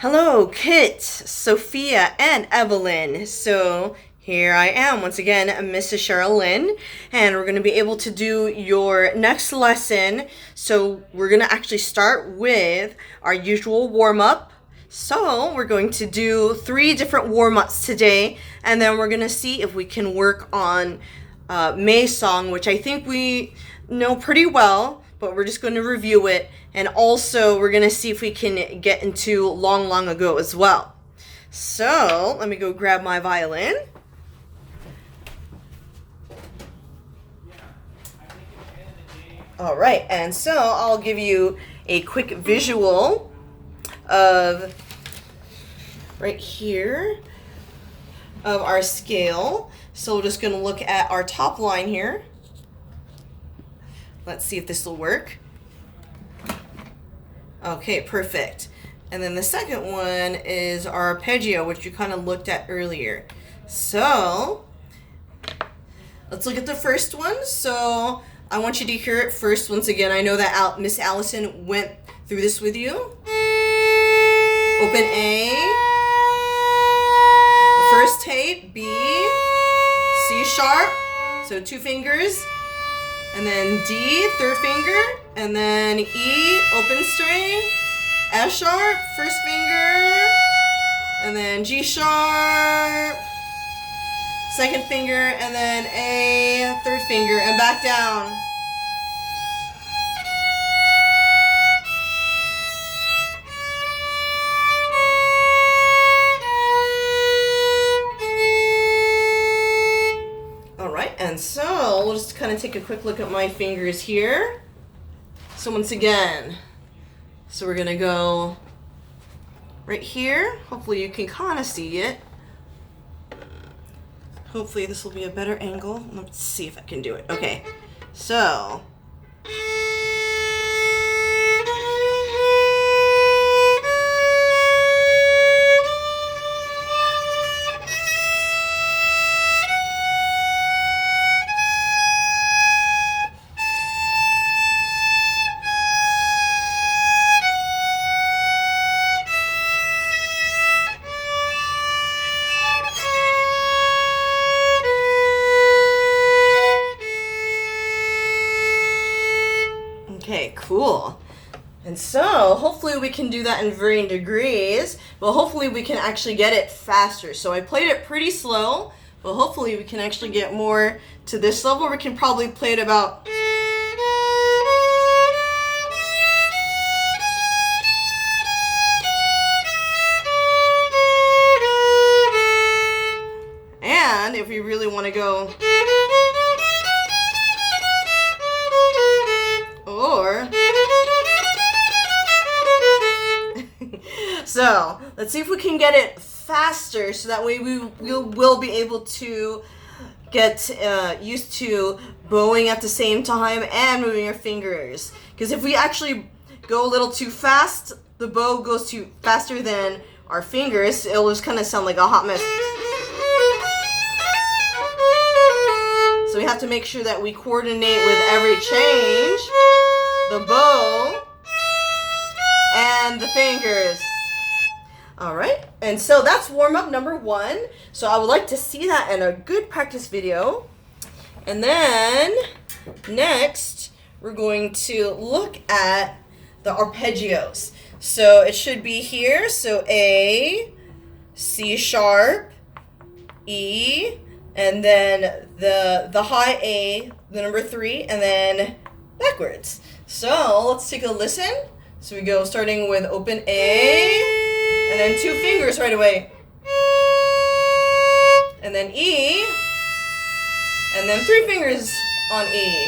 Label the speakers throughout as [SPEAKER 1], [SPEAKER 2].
[SPEAKER 1] Hello, Kit, Sophia, and Evelyn. So here I am once again, Mrs. Cheryl Lynn, and we're going to be able to do your next lesson. So we're going to actually start with our usual warm-up. So we're going to do 3 different warm-ups today, and then we're going to see if we can work on May's song, which I think we know pretty well, but we're just going to review it. And also, we're going to see if we can get into Long, Long Ago as well. So, let me go grab my violin. All right, and so I'll give you a quick visual of right here of our scale. So we're just going to look at our top line here. Let's see if this will work. Okay, perfect. And then the second one is our arpeggio, which you kind of looked at earlier. So, let's look at the first one. So, I want you to hear it first once again. I know that Miss Allison went through this with you. Open A. The first tape, B. C sharp. So 2 fingers. And then D, 3rd finger, and then E, open string, F sharp, 1st finger, and then G sharp, 2nd finger, and then A, 3rd finger, and back down. And so, we'll just kind of take a quick look at my fingers here. So once again, so we're going to go right here. Hopefully you can kind of see it. Hopefully this will be a better angle. Let's see if I can do it. Okay, so... Okay, cool. And so, hopefully we can do that in varying degrees, but hopefully we can actually get it faster. So I played it pretty slow, but hopefully we can actually get more to this level. We can probably play it about... And if we really want to go... Or... So, let's see if we can get it faster so that way we'll be able to get used to bowing at the same time and moving our fingers. Because if we actually go a little too fast, the bow goes too faster than our fingers, it'll just kind of sound like a hot mess. So we have to make sure that we coordinate with every change, the bow, and the fingers. Alright, and so that's warm-up number 1. So I would like to see that in a good practice video. And then, next, we're going to look at the arpeggios. So it should be here. So A, C sharp, E, and then the high A, the number 3, and then backwards. So let's take a listen. So we go starting with open A, and then 2 fingers right away. And then E, and then 3 fingers on E.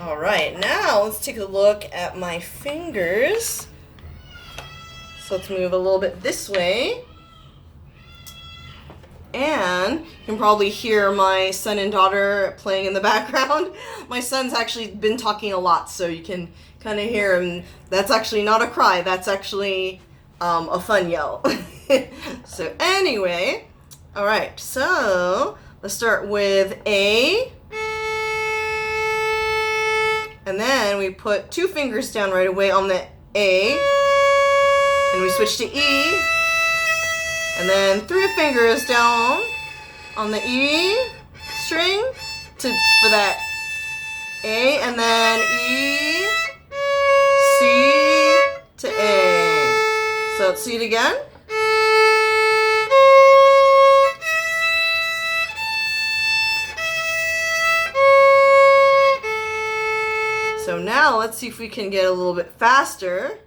[SPEAKER 1] All right, now let's take a look at my fingers. So let's move a little bit this way. And you can probably hear my son and daughter playing in the background. My son's actually been talking a lot, so you can kind of hear him. That's actually not a cry. That's actually a fun yell. So anyway, all right. So let's start with A. we put 2 fingers down right away on the A, and we switch to E, and then 3 fingers down on the E string for that A, and then E, C to A. So let's see it again. So now let's see if we can get a little bit faster.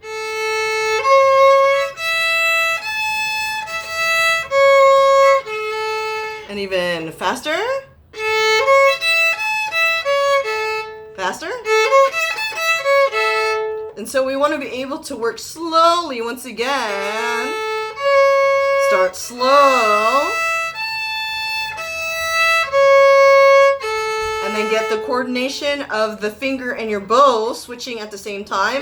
[SPEAKER 1] And even faster. Faster. And so we want to be able to work slowly once again. Start slow. And then get the coordination of the finger and your bow switching at the same time.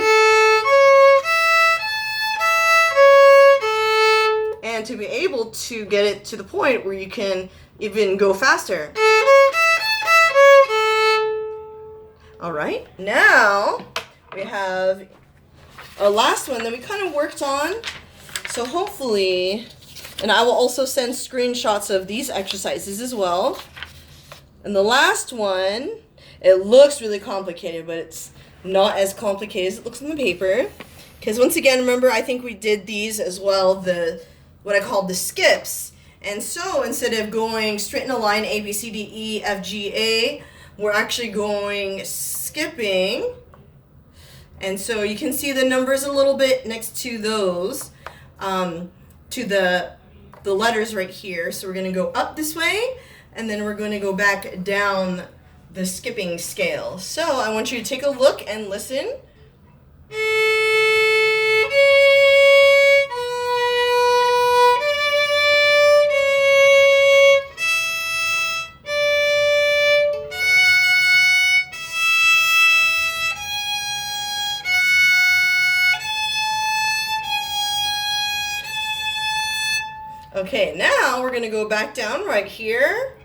[SPEAKER 1] And to be able to get it to the point where you can even go faster. All right, now we have our last one that we kind of worked on. So hopefully, and I will also send screenshots of these exercises as well. And the last one, it looks really complicated, but it's not as complicated as it looks on the paper. Because once again, remember, I think we did these as well, what I called the skips. And so instead of going straight in a line, A, B, C, D, E, F, G, A, we're actually going skipping. And so you can see the numbers a little bit next to those, to the letters right here. So we're going to go up this way, and then we're going to go back down the skipping scale. So I want you to take a look and listen. Okay, now we're going to go back down right here.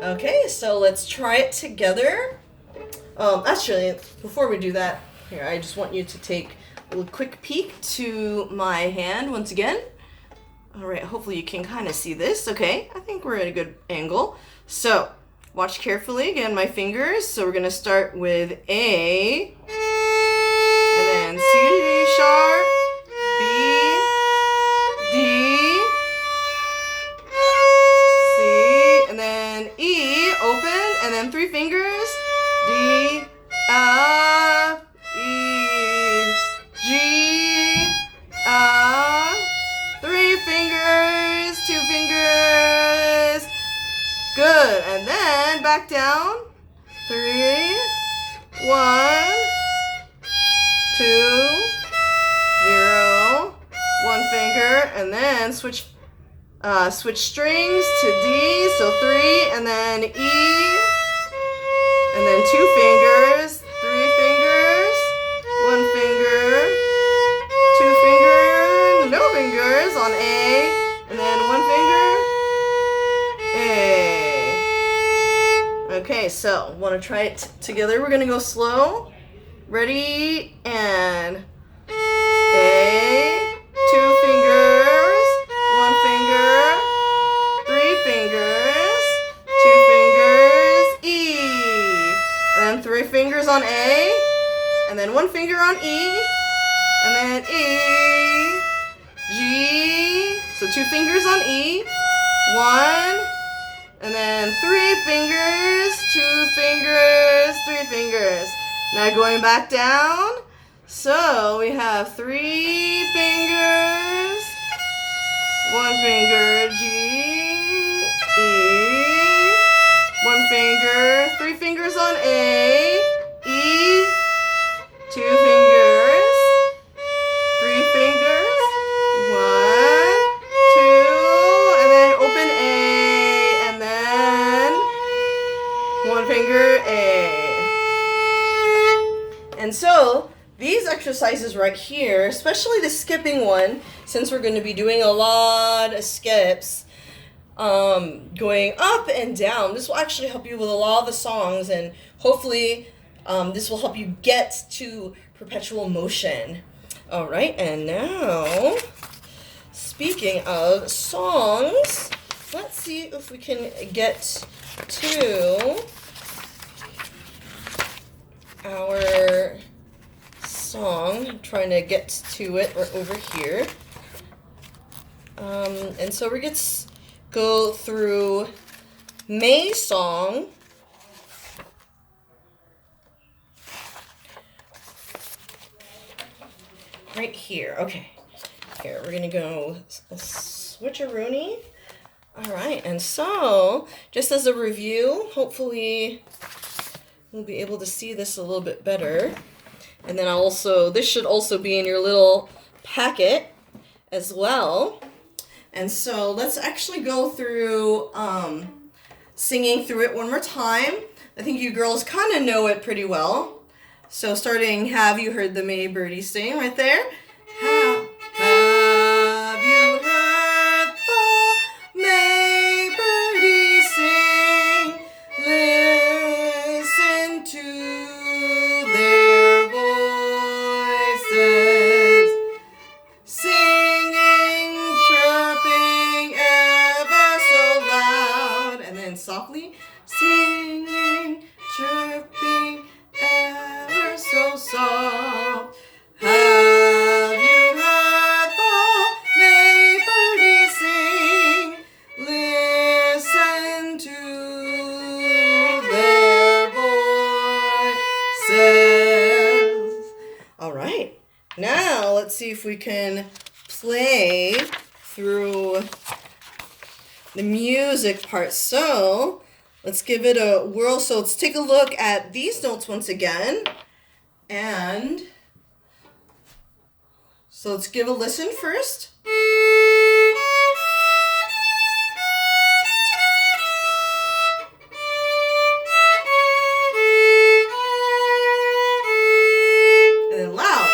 [SPEAKER 1] Okay, so let's try it together. Actually, before we do that, here, I just want you to take a little quick peek to my hand once again. All right, hopefully you can kind of see this. Okay, I think we're at a good angle. So watch carefully, again, my fingers. So we're gonna start with A, and then C sharp, B, D, C, and then E, open, and then 3 fingers, D, F, E, G, F, 3 fingers, 2 fingers, good, and then back down, 3, 1, 2, 0, 1 finger, and then switch strings to D, so 3, and then E, and then 2 fingers, 3 fingers, 1 finger, 2 fingers, no fingers on A, and then 1 finger, A. Okay, so want to try it together? We're going to go slow. Ready, and A, 2 fingers, 1 finger, 3 fingers, 2 fingers, E, and then 3 fingers on A, and then 1 finger on E, and then E, G, so 2 fingers on E, 1, and then 3 fingers, 2 fingers, 3 fingers. Now going back down, so we have 3 fingers, 1 finger, G, E, 1 finger, 3 fingers on A, E, 2 fingers, 3 fingers, 1, 2, and then open A, and then 1 one finger, A. And so, these exercises right here, especially the skipping one, since we're going to be doing a lot of skips, going up and down, this will actually help you with a lot of the songs, and hopefully this will help you get to perpetual motion. All right, and now, speaking of songs, let's see if we can get to our song. I'm trying to get to it right over here. And so we're going to go through May's song. Right here. Okay. Here, we're going to go a switcheroony. All right. And so, just as a review, hopefully we'll be able to see this a little bit better. And then this should also be in your little packet as well. And so let's actually go through singing through it one more time. I think you girls kind of know it pretty well. So starting, have you heard the May birdie sing right there? Have you heard the May birdie sing? Listen to their voices, singing, chirping ever so loud, and then softly, singing, chirping ever so soft. Have you heard the May birdie sing? Listen to their voices. All right. Now let's see if we can play through the music part. So let's give it a whirl. So let's take a look at these notes once again. And so let's give a listen first. And then loud.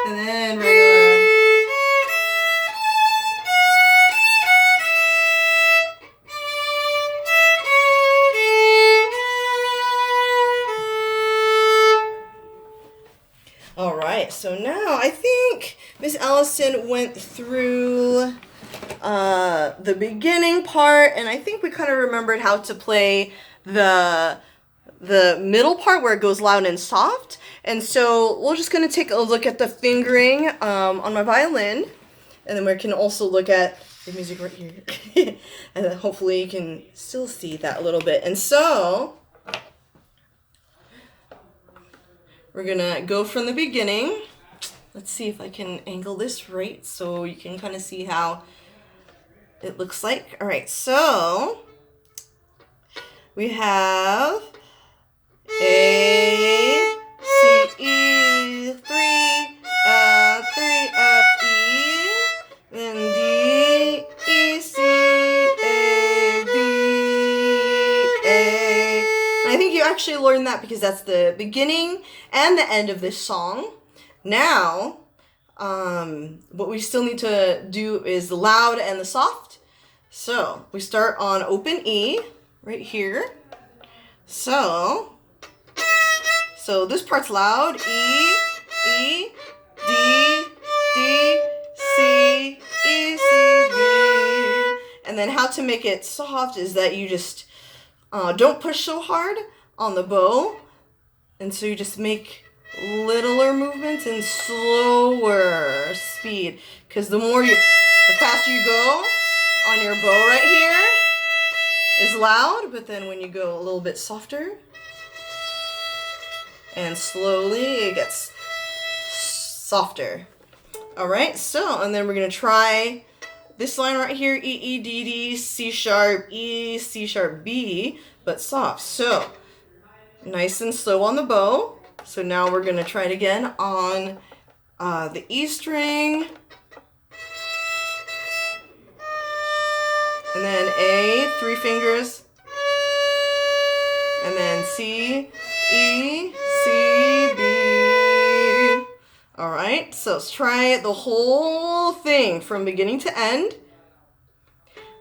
[SPEAKER 1] And then regular. All right, so now I think Miss Allison went through the beginning part, and I think we kind of remembered how to play the middle part where it goes loud and soft. And so we're just going to take a look at the fingering on my violin, and then we can also look at the music right here. And then hopefully you can still see that a little bit. And so we're going to go from the beginning. Let's see if I can angle this right so you can kind of see how it looks like. All right, so we have A, C, E, 3, F, 3, F, E, then D, E, C, A, B, A. And I think you actually learned that because that's the beginning and the end of this song. Now, what we still need to do is the loud and the soft. So we start on open E right here. So this part's loud. E, E, D, D, C, E, C, B. And then how to make it soft is that you just don't push so hard on the bow. And so you just make littler movements and slower speed. Because the faster you go on your bow right here is loud, but then when you go a little bit softer and slowly it gets softer. All right, so, and then we're gonna try this line right here, E, E, D, D, C sharp, E, C sharp, B, but soft. So, nice and slow on the bow. So now we're gonna try it again on the E string, and then A, 3 fingers, and then C, E, C, B. All right, so let's try the whole thing from beginning to end.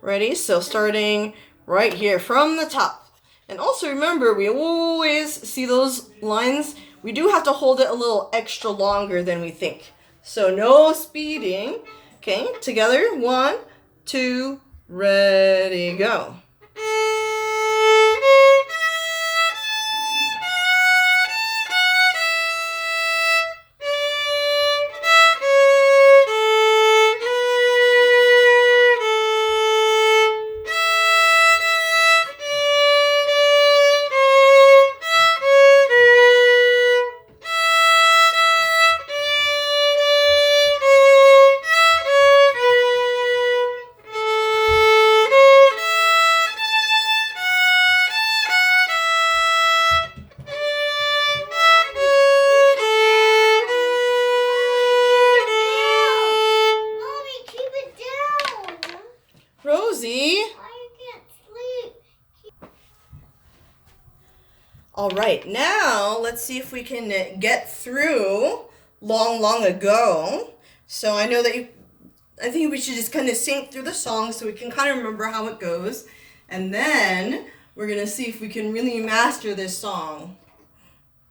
[SPEAKER 1] Ready? So starting right here from the top. And also remember, we always see those lines. We do have to hold it a little extra longer than we think. So no speeding. Okay, together. 1, 2, ready, go. Rosie?
[SPEAKER 2] I can't sleep.
[SPEAKER 1] All right, now let's see if we can get through long ago. So I know that I think we should just kind of sing through the song so we can kind of remember how it goes. And then we're going to see if we can really master this song.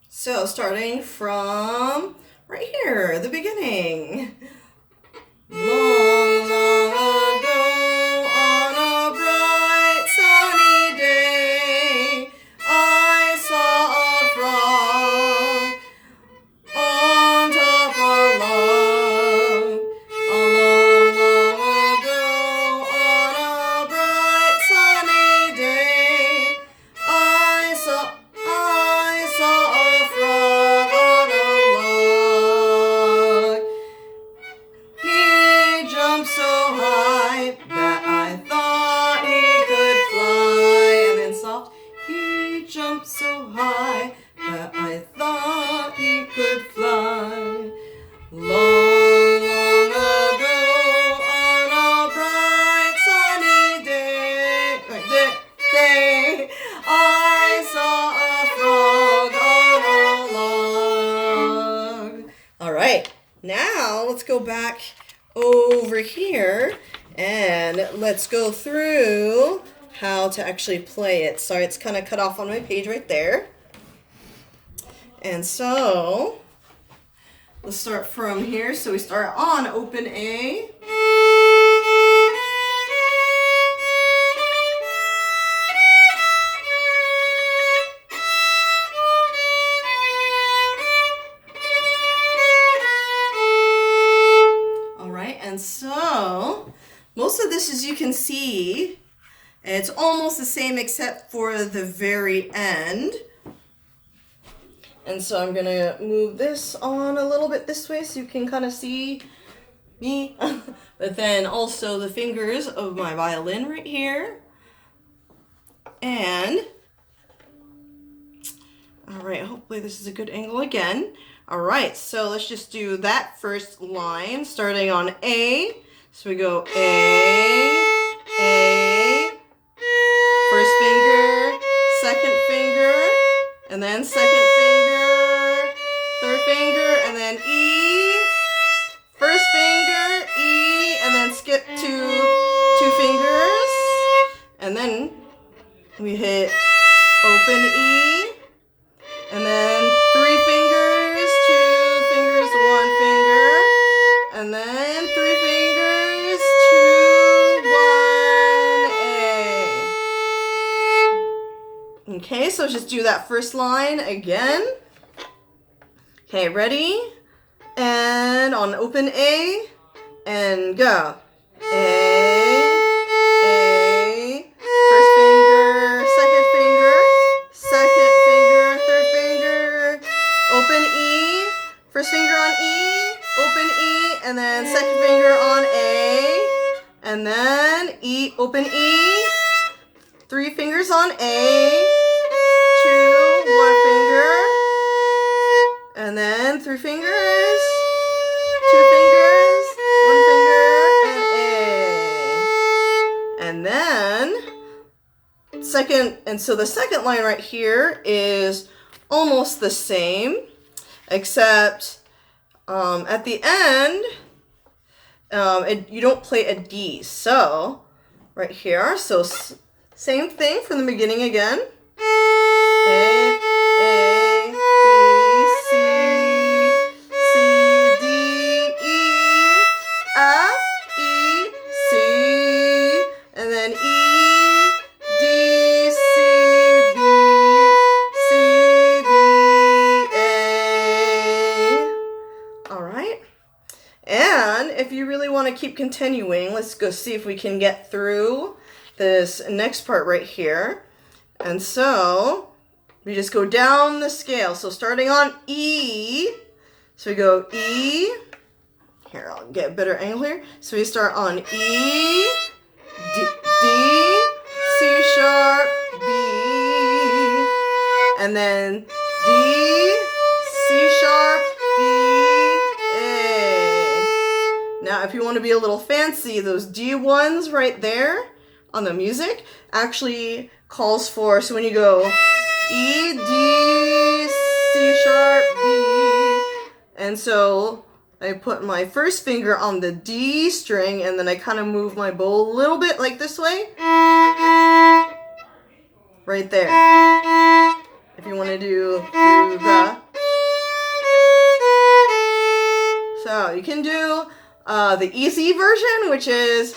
[SPEAKER 1] So starting from right here, the beginning. Long ago on a bright sunny day, I saw a frog on top of a log. Long ago on a bright sunny day, I saw a frog on a log. He jumped so high that I thought he could fly. And then soft. He jumped so high that I thought he could fly. Long ago on a bright sunny day, I saw a frog on a log. All right, now let's go back over here and let's go through how to actually play it. Sorry, it's kind of cut off on my page right there. And so let's start from here. So we start on open A. All right, and so most of this, as you can see, it's almost the same except for the very end. And so I'm going to move this on a little bit this way so you can kind of see me. But then also the fingers of my violin right here. And, all right, hopefully this is a good angle again. All right, so let's just do that first line starting on A. So we go A, first finger, second finger, and then second finger, third finger, and then E, first finger, E, and then skip to 2 fingers, and then we hit open E, and then 3 fingers, 2 fingers, 1 finger, and then 3 fingers, 2, 1, A. Okay, so just do that first line again. Okay, ready? And on open A, and go. A, first finger, second finger, third finger, open E, first finger on E, open E, and then second finger on A, and then E, open E, 3 fingers on A, 2, 1 finger, and then 3 fingers, 2 fingers, 1 finger, and A. And then so the second line right here is almost the same, except at the end, you don't play a D. So right here, so same thing from the beginning again. A, B, C, C, D, E, F, E, C, and then E, D, C, B, C, B, A. All right. And if you really want to keep continuing, let's go see if we can get through this next part right here. And so we just go down the scale. So starting on E, so we go E. Here, I'll get a better angle here. So we start on E, D, C sharp, B, and then D, C sharp, B, A. Now, if you want to be a little fancy, those D1s right there on the music actually calls for, so when you go E, D, C sharp, B, and so I put my first finger on the D string and then I kind of move my bow a little bit like this way. Right there. If you want to do through the. So you can do the easy version, which is.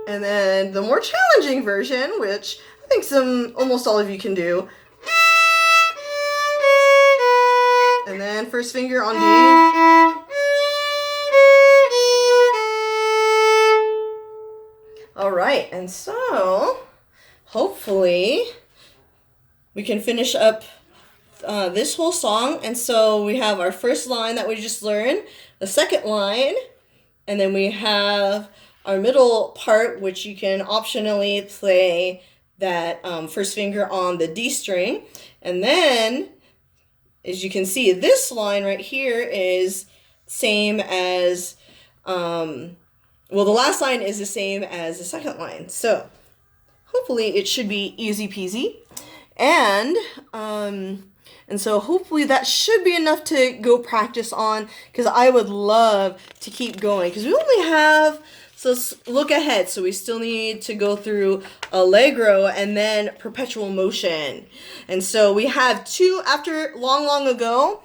[SPEAKER 1] And then the more challenging version, which I think almost all of you can do. And then first finger on D. All right, and so hopefully we can finish up this whole song. And so we have our first line that we just learned, the second line, and then we have our middle part, which you can optionally play that first finger on the D string. And then, as you can see, this line right here is same as, the last line is the same as the second line. So hopefully it should be easy peasy. And so hopefully that should be enough to go practice on, because I would love to keep going, because we only have. So let's look ahead. So we still need to go through Allegro and then Perpetual Motion. And so we have after long ago,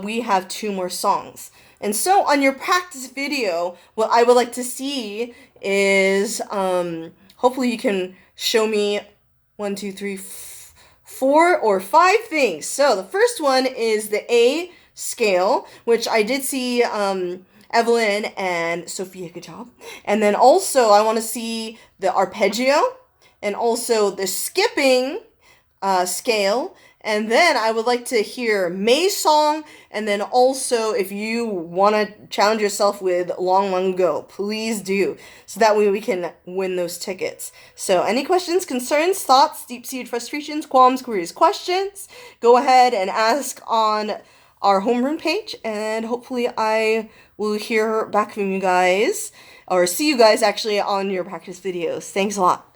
[SPEAKER 1] we have 2 more songs. And so on your practice video, what I would like to see is, hopefully you can show me 1, 2, 3, 4 or 5 things. So the first one is the A scale, which I did see, Evelyn and Sophia, good job. And then also I want to see the arpeggio and also the skipping scale. And then I would like to hear May's song. And then also if you want to challenge yourself with Long Ago, please do. So that way we can win those tickets. So any questions, concerns, thoughts, deep-seated frustrations, qualms, queries, questions, go ahead and ask on our homeroom page. And hopefully I will hear back from you guys, or see you guys actually on your practice videos. Thanks a lot.